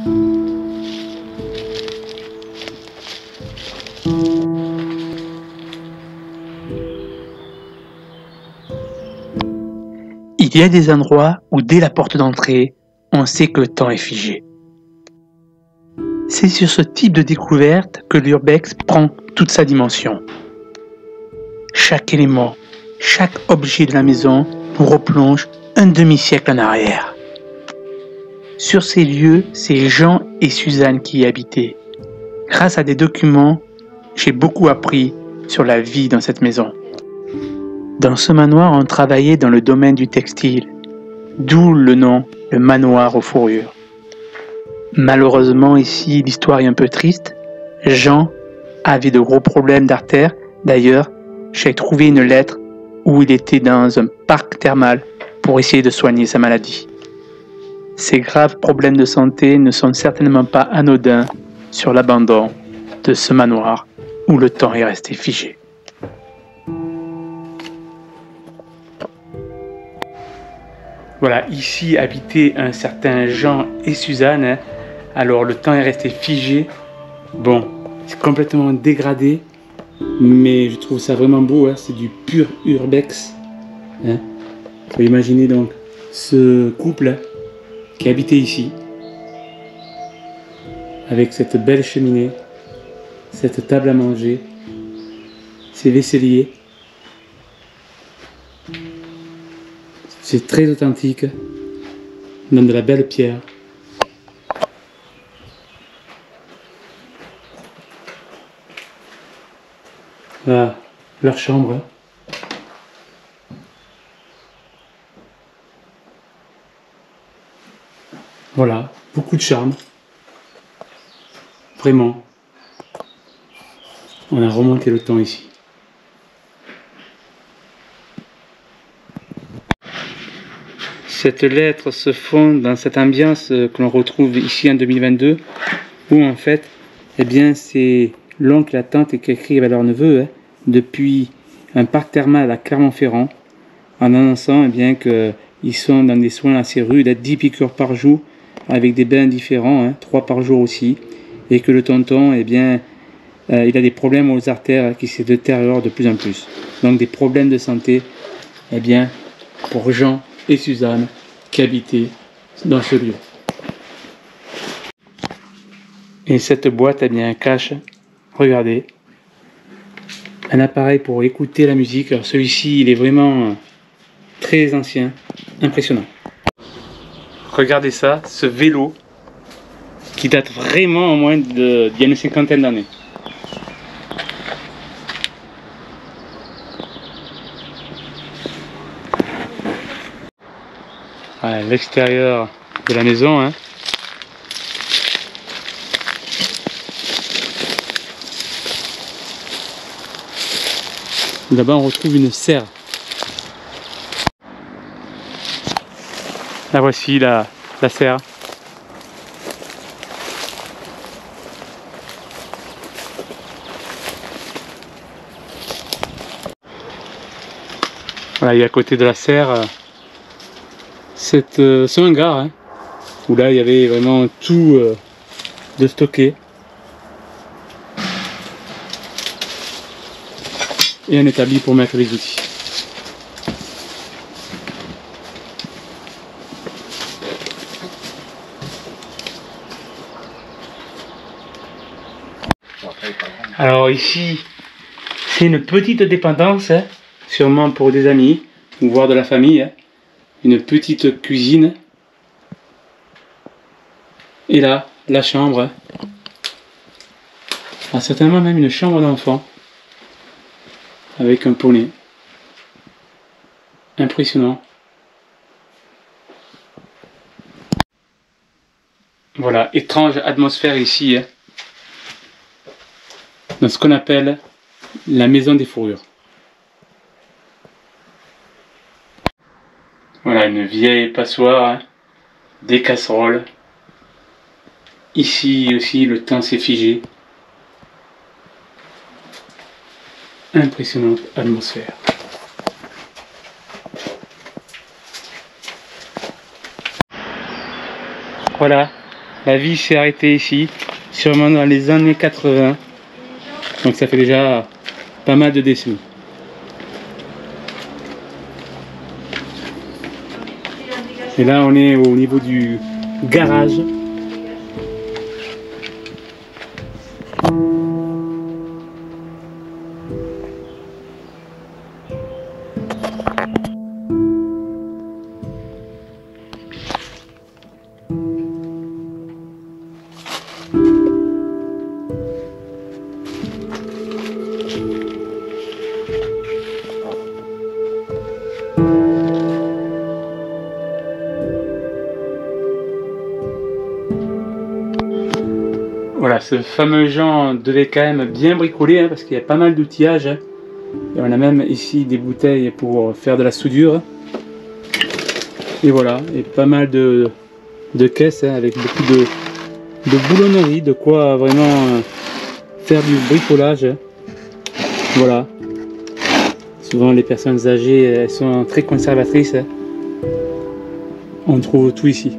Il y a des endroits où dès la porte d'entrée, on sait que le temps est figé. C'est sur ce type de découverte que l'urbex prend toute sa dimension. Chaque élément, chaque objet de la maison nous replonge un demi-siècle en arrière. Sur ces lieux, c'est Jean et Suzanne qui y habitaient. Grâce à des documents, j'ai beaucoup appris sur la vie dans cette maison. Dans ce manoir, on travaillait dans le domaine du textile, d'où le nom, le manoir aux fourrures. Malheureusement, ici, l'histoire est un peu triste. Jean avait de gros problèmes d'artères. D'ailleurs, j'ai trouvé une lettre où il était dans un parc thermal pour essayer de soigner sa maladie. Ces graves problèmes de santé ne sont certainement pas anodins sur l'abandon de ce manoir où le temps est resté figé. Voilà, ici habitaient un certain Jean et Suzanne. Alors le temps est resté figé. Bon, c'est complètement dégradé, mais je trouve ça vraiment beau, hein. C'est du pur urbex. Hein. Vous pouvez imaginer donc ce couple qui habitait ici, avec cette belle cheminée, cette table à manger, ces vaisseliers. C'est très authentique, dans de la belle pierre. Voilà, leur chambre. Voilà, beaucoup de charme. Vraiment. On a remonté le temps ici. Cette lettre se fonde dans cette ambiance que l'on retrouve ici en 2022, où en fait, eh bien, c'est l'oncle et la tante qui écrivent à leur neveu, hein, depuis un parc thermal à Clermont-Ferrand, en annonçant eh bien, qu'ils sont dans des soins assez rudes, 10 piqûres par jour, avec des bains différents, hein, 3 par jour aussi, et que le tonton, eh bien, il a des problèmes aux artères qui se détériorent de plus en plus. Donc des problèmes de santé, eh bien, pour Jean et Suzanne qui habitaient dans ce lieu. Et cette boîte, eh bien, cache, regardez, un appareil pour écouter la musique. Alors celui-ci, il est vraiment très ancien, impressionnant. Regardez ça, ce vélo qui date vraiment au moins d'il y a une cinquantaine d'années. Voilà, l'extérieur de la maison. Hein. Là-bas, on retrouve une serre. La voici, la serre. Voilà, et à côté de la serre, ce hangar, hein, où là, il y avait vraiment tout de stocké. Et un établi pour mettre les outils. Alors ici, c'est une petite dépendance, hein, sûrement pour des amis, ou voire de la famille. Hein, une petite cuisine. Et là, la chambre. Hein. Ah, certainement même une chambre d'enfant. Avec un poney. Impressionnant. Voilà, étrange atmosphère ici. Hein, dans ce qu'on appelle la maison des fourrures. Voilà, une vieille passoire, hein, des casseroles. Ici aussi, le temps s'est figé. Impressionnante atmosphère. Voilà, la vie s'est arrêtée ici, sûrement dans les années 80. Donc ça fait déjà pas mal de décennies. Et là on est au niveau du garage. Voilà, ce fameux Jean devait quand même bien bricoler hein, parce qu'il y a pas mal d'outillage. Hein. Et on a même ici des bouteilles pour faire de la soudure. Et voilà, et pas mal de caisses hein, avec beaucoup de boulonnerie, de quoi vraiment faire du bricolage. Hein. Voilà. Souvent les personnes âgées elles sont très conservatrices. Hein. On trouve tout ici.